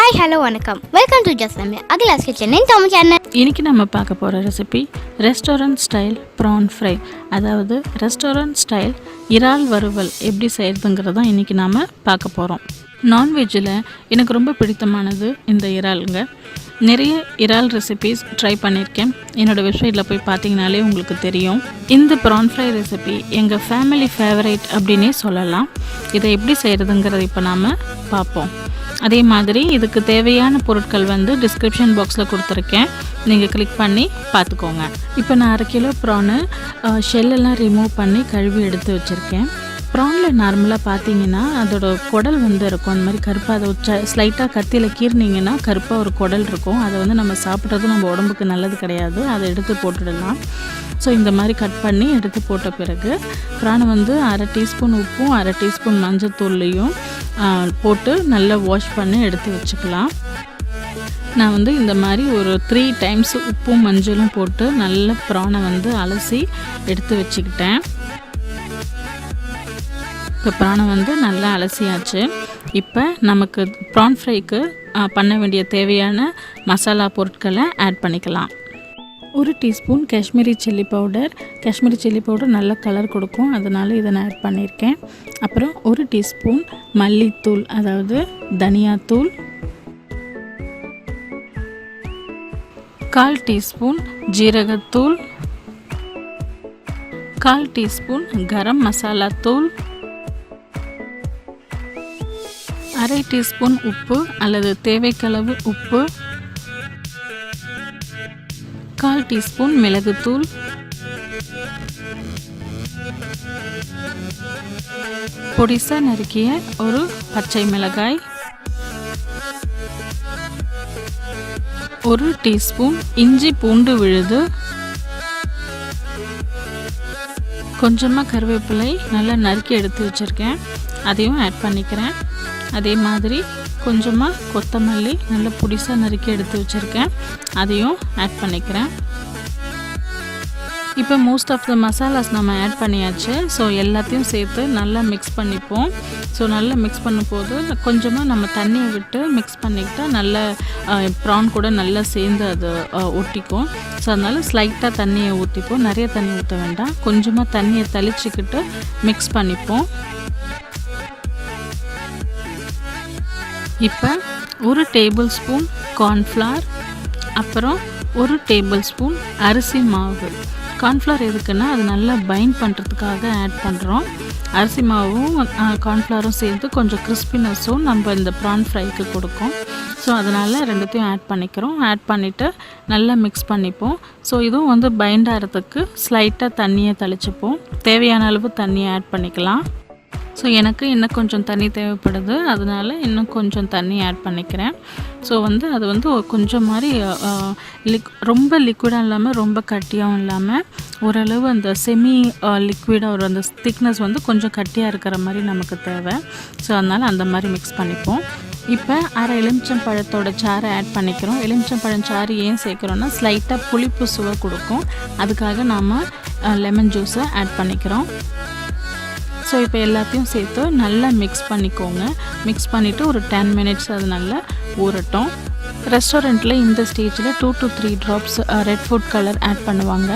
Hi hello வணக்கம், welcome to just சமையல் Akila's kitchen இன் Tamil channel. இன்றைக்கி நம்ம பார்க்க போகிற recipe restaurant style PRAN fry, அதாவது ரெஸ்டாரண்ட் ஸ்டைல் இறால் வறுவல் எப்படி செய்கிறதுங்கிறது தான் இன்றைக்கி நாம் பார்க்க போகிறோம். நான்வெஜ்ஜில் எனக்கு ரொம்ப பிடித்தமானது இந்த இறாலுங்க. நிறைய இறால் ரெசிபீஸ் ட்ரை பண்ணியிருக்கேன். என்னோடய வெப்சைட்டில் போய் பார்த்தீங்கனாலே உங்களுக்கு தெரியும். இந்த ப்ரான் ஃப்ரை ரெசிபி எங்கள் ஃபேமிலி ஃபேவரேட் அப்படின்னே சொல்லலாம். இதை எப்படி செய்கிறதுங்கிறத இப்போ நாம் பார்ப்போம். அதே மாதிரி இதுக்கு தேவையான பொருட்கள் டிஸ்கிரிப்ஷன் பாக்ஸில் கொடுத்துருக்கேன், நீங்கள் கிளிக் பண்ணி பார்த்துக்கோங்க. இப்போ நான் 1/2 கிலோ ப்ரானு ஷெல்லெல்லாம் ரிமூவ் பண்ணி கழுவி எடுத்து வச்சுருக்கேன். ப்ரானில் நார்மலாக பார்த்தீங்கன்னா அதோட குடல் இருக்கும், அந்த மாதிரி கருப்பாக அதை ஸ்லைட்டாக கத்தியில் கீறினீங்கன்னா கருப்பாக ஒரு குடல் இருக்கும். அதை நம்ம சாப்பிட்றது நம்ம உடம்புக்கு நல்லது கிடையாது, அதை எடுத்து போட்டுடலாம். ஸோ இந்த மாதிரி கட் பண்ணி எடுத்து போட்ட பிறகு ப்ரானை 1/2 டீஸ்பூன் உப்பும் 1/2 டீஸ்பூன் மஞ்சத்தூள்லையும் போட்டு நல்லா வாஷ் பண்ணி எடுத்து வச்சுக்கலாம். நான் இந்த மாதிரி ஒரு 3 டைம்ஸ் உப்பும் மஞ்சளும் போட்டு நல்ல ப்ரானை அலசி எடுத்து வச்சுக்கிட்டேன். இப்போ ப்ரானை நல்லா அலசியாச்சு. இப்போ நமக்கு ப்ரான் ஃப்ரைக்கு பண்ண வேண்டிய தேவையான மசாலா பொருட்களை ஆட் பண்ணிக்கலாம். 1 டீஸ்பூன் காஷ்மீரி சில்லி பவுடர் நல்ல கலர் கொடுக்கும், அதனால் இதை நான் ஆட் பண்ணியிருக்கேன். அப்புறம் 1 டீஸ்பூன் மல்லித்தூள், அதாவது தனியாத்தூள், 1/4 டீஸ்பூன் ஜீரகத்தூள், 1/4 டீஸ்பூன் கரம் மசாலா தூள், 1/2 டீஸ்பூன் உப்பு அல்லது தேவைக்களவு உப்பு, 1/4 டீஸ்பூன் மிளகுத்தூள், பொடிசாக நறுக்கிய ஒரு பச்சை மிளகாய், 1 டீஸ்பூன் இஞ்சி பூண்டு விழுது, கொஞ்சமாக கருவேப்பிலை நல்லா நறுக்கி எடுத்து வச்சுருக்கேன், அதையும் ஆட் பண்ணிக்கிறேன். அதே மாதிரி கொஞ்சமாக கொத்தமல்லி நல்லா பொடிசாக நறுக்கி எடுத்து வச்சுருக்கேன், அதையும் ஆட் பண்ணிக்கிறேன். இப்போ மோஸ்ட் ஆஃப் த மசாலாஸ் நம்ம ஆட் பண்ணியாச்சு. ஸோ எல்லாத்தையும் சேர்த்து நல்லா மிக்ஸ் பண்ணிப்போம். ஸோ நல்லா மிக்ஸ் பண்ணும்போது கொஞ்சமாக நம்ம தண்ணியை விட்டு மிக்ஸ் பண்ணிக்கிட்டால் நல்லா ப்ரான் கூட நல்லா சேர்ந்து அது ஒட்டிக்கும். ஸோ அதனால் ஸ்லைட்டாக தண்ணியை ஊற்றிப்போம், நிறைய தண்ணி ஊற்ற வேண்டாம், கொஞ்சமாக தண்ணியை தெளிச்சிக்கிட்டு மிக்ஸ் பண்ணிப்போம். இப்போ 1 டேபிள் ஸ்பூன் கார்ன்ஃப்ளவர், அப்புறம் 1 டேபிள் ஸ்பூன் அரிசி மாவு. கார்ன்ஃப்ளவர் எதுக்குன்னா அது நல்லா பைண்ட் பண்ணுறதுக்காக ஆட் பண்ணுறோம். அரிசி மாவும் கார்ன்ஃப்ளவரும் சேர்த்து கொஞ்சம் கிறிஸ்பினஸும் நம்ம இந்த ப்ரான் ஃப்ரைக்கு கொடுக்கும். ஸோ அதனால் ரெண்டுத்தையும் ஆட் பண்ணிக்கிறோம். ஆட் பண்ணிவிட்டு நல்லா மிக்ஸ் பண்ணிப்போம். ஸோ இதுவும் பைண்ட் ஆகிறதுக்கு ஸ்லைட்டாக தண்ணியை தெளிச்சுப்போம். தேவையான அளவு தண்ணியை ஆட் பண்ணிக்கலாம். ஸோ எனக்கு இன்னும் கொஞ்சம் தண்ணி தேவைப்படுது, அதனால் இன்னும் கொஞ்சம் தண்ணி ஆட் பண்ணிக்கிறேன். ஸோ அது கொஞ்சம் மாதிரி ரொம்ப லிக்விடாக இல்லாமல் ரொம்ப கட்டியாகவும் இல்லாமல் ஓரளவு அந்த செமி லிக்விடாக ஒரு அந்த திக்னஸ் கொஞ்சம் கட்டியாக இருக்கிற மாதிரி நமக்கு தேவை. ஸோ அதனால் அந்த மாதிரி மிக்ஸ் பண்ணிப்போம். இப்போ 1/2 எலுமிச்சம்பழத்தோட சாறை ஆட் பண்ணிக்கிறோம். எலுமிச்சம்பழம் சாறு ஏன் சேர்க்குறோன்னா ஸ்லைட்டாக புளிப்பு சுவை கொடுக்கும், அதுக்காக நாம் லெமன் ஜூஸை ஆட் பண்ணிக்கிறோம். ஸோ இப்போ எல்லாத்தையும் சேர்த்து நல்லா மிக்ஸ் பண்ணிக்கோங்க. மிக்ஸ் பண்ணிவிட்டு ஒரு 10 மினிட்ஸ் அது நல்லா ஊறட்டும். ரெஸ்டாரண்ட்டில் இந்த ஸ்டேஜில் 2 to 3 drops red food colour add பண்ணுவாங்க.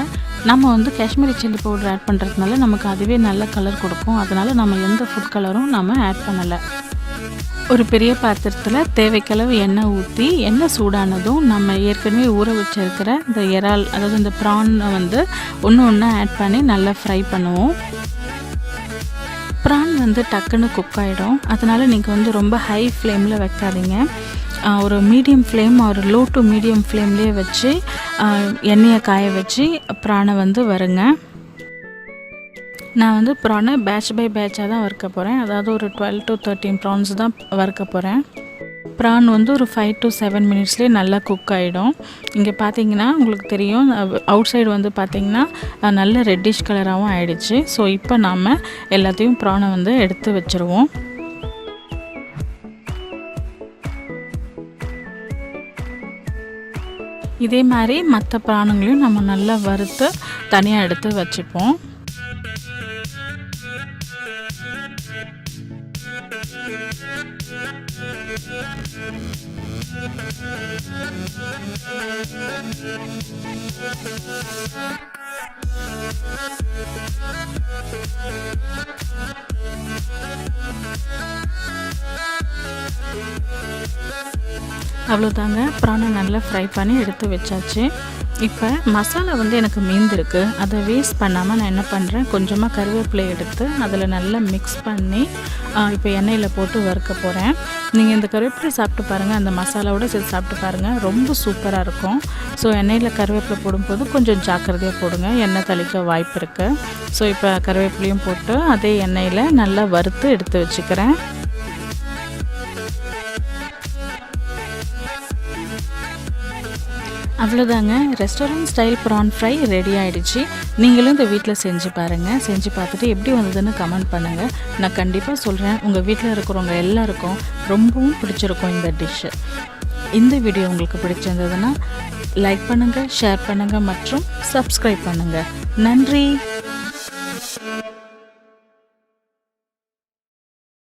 நம்ம காஷ்மீரி சில்லி பவுடர் ஆட் பண்ணுறதுனால நமக்கு அதுவே நல்ல கலர் கொடுக்கும், அதனால் நம்ம எந்த ஃபுட் கலரும் நம்ம ஆட் பண்ணலை. ஒரு பெரிய பாத்திரத்தில் தேவைக்களவு எண்ணெய் ஊற்றி, எண்ணெய் சூடானதும் நம்ம ஏற்கனவே ஊற வச்சிருக்கிற இந்த இறால், அதாவது இந்த ப்ரான் ஒன்று ஒன்றா ஆட் பண்ணி நல்லா ஃப்ரை பண்ணுவோம். ப்ரான் டக்குன்னு குக் ஆகிடும், அதனால் நீங்கள் ரொம்ப ஹை ஃப்ளேமில் வைக்காதீங்க. ஒரு மீடியம் ஃப்ளேம், ஒரு லோ டு மீடியம் ஃப்ளேம்லேயே வச்சு எண்ணெயை காய வச்சு ப்ரானை வருங்க. நான் ப்ரானை பேட்ச் பை பேட்சாக தான் வறுக்க போகிறேன், அதாவது ஒரு 12 to 13 ப்ரான்ஸ் தான் வறுக்க போகிறேன். ப்ரான் ஒரு 5 to 7 மினிட்ஸ்லேயே நல்லா குக் ஆகிடும். இங்கே பார்த்தீங்கன்னா உங்களுக்கு தெரியும், அவுட் சைடு பார்த்தீங்கன்னா நல்ல ரெட்டிஷ் கலராகவும் ஆகிடுச்சு. ஸோ இப்போ நாம் எல்லாத்தையும் ப்ரானை எடுத்து வச்சுருவோம். இதே மாதிரி மற்ற ப்ரானுங்களையும் நம்ம நல்லா வறுத்து தனியாக எடுத்து வச்சுப்போம். அவ்வளோதாங்க, ப்ரானை நல்லா ஃப்ரை பண்ணி எடுத்து வச்சாச்சு. இப்போ மசாலா எனக்கு மீந்திருக்கு. அதை வேஸ்ட் பண்ணாமல் நான் என்ன பண்ணுறேன், கொஞ்சமாக கருவேப்பிலை எடுத்து அதில் நல்லா மிக்ஸ் பண்ணி இப்போ எண்ணெயில் போட்டு வறுக்க போகிறேன். நீங்கள் இந்த கருவேப்பிலை சாப்பிட்டு பாருங்கள், அந்த மசாலாவோட சேர்த்து சாப்பிட்டு பாருங்கள், ரொம்ப சூப்பராக இருக்கும். ஸோ எண்ணெயில் கருவேப்பிலை போடும்போது கொஞ்சம் ஜாக்கிரதையாக போடுங்க, எண்ணெய் தெளிக்க வாய்ப்பு இருக்குது. ஸோ இப்போ கருவேப்பிலையும் போட்டு அதே எண்ணெயில் நல்லா வறுத்து எடுத்து வச்சுக்கிறேன். அவ்வளோதாங்க, restaurant style PRAN fry ready ஆகிடுச்சு. நீங்களும் இந்த வீட்டில் செஞ்சு பாருங்கள். செஞ்சு பார்த்துட்டு எப்படி வந்ததுன்னு கமெண்ட் பண்ணுங்கள். நான் கண்டிப்பாக சொல்கிறேன், உங்கள் வீட்டில் இருக்கிறவங்க எல்லாருக்கும் ரொம்பவும் பிடிச்சிருக்கும் இந்த டிஷ்ஷு. இந்த வீடியோ உங்களுக்கு பிடிச்சிருந்ததுன்னா லைக் பண்ணுங்கள், ஷேர் பண்ணுங்கள் மற்றும் சப்ஸ்கிரைப் பண்ணுங்கள். நன்றி.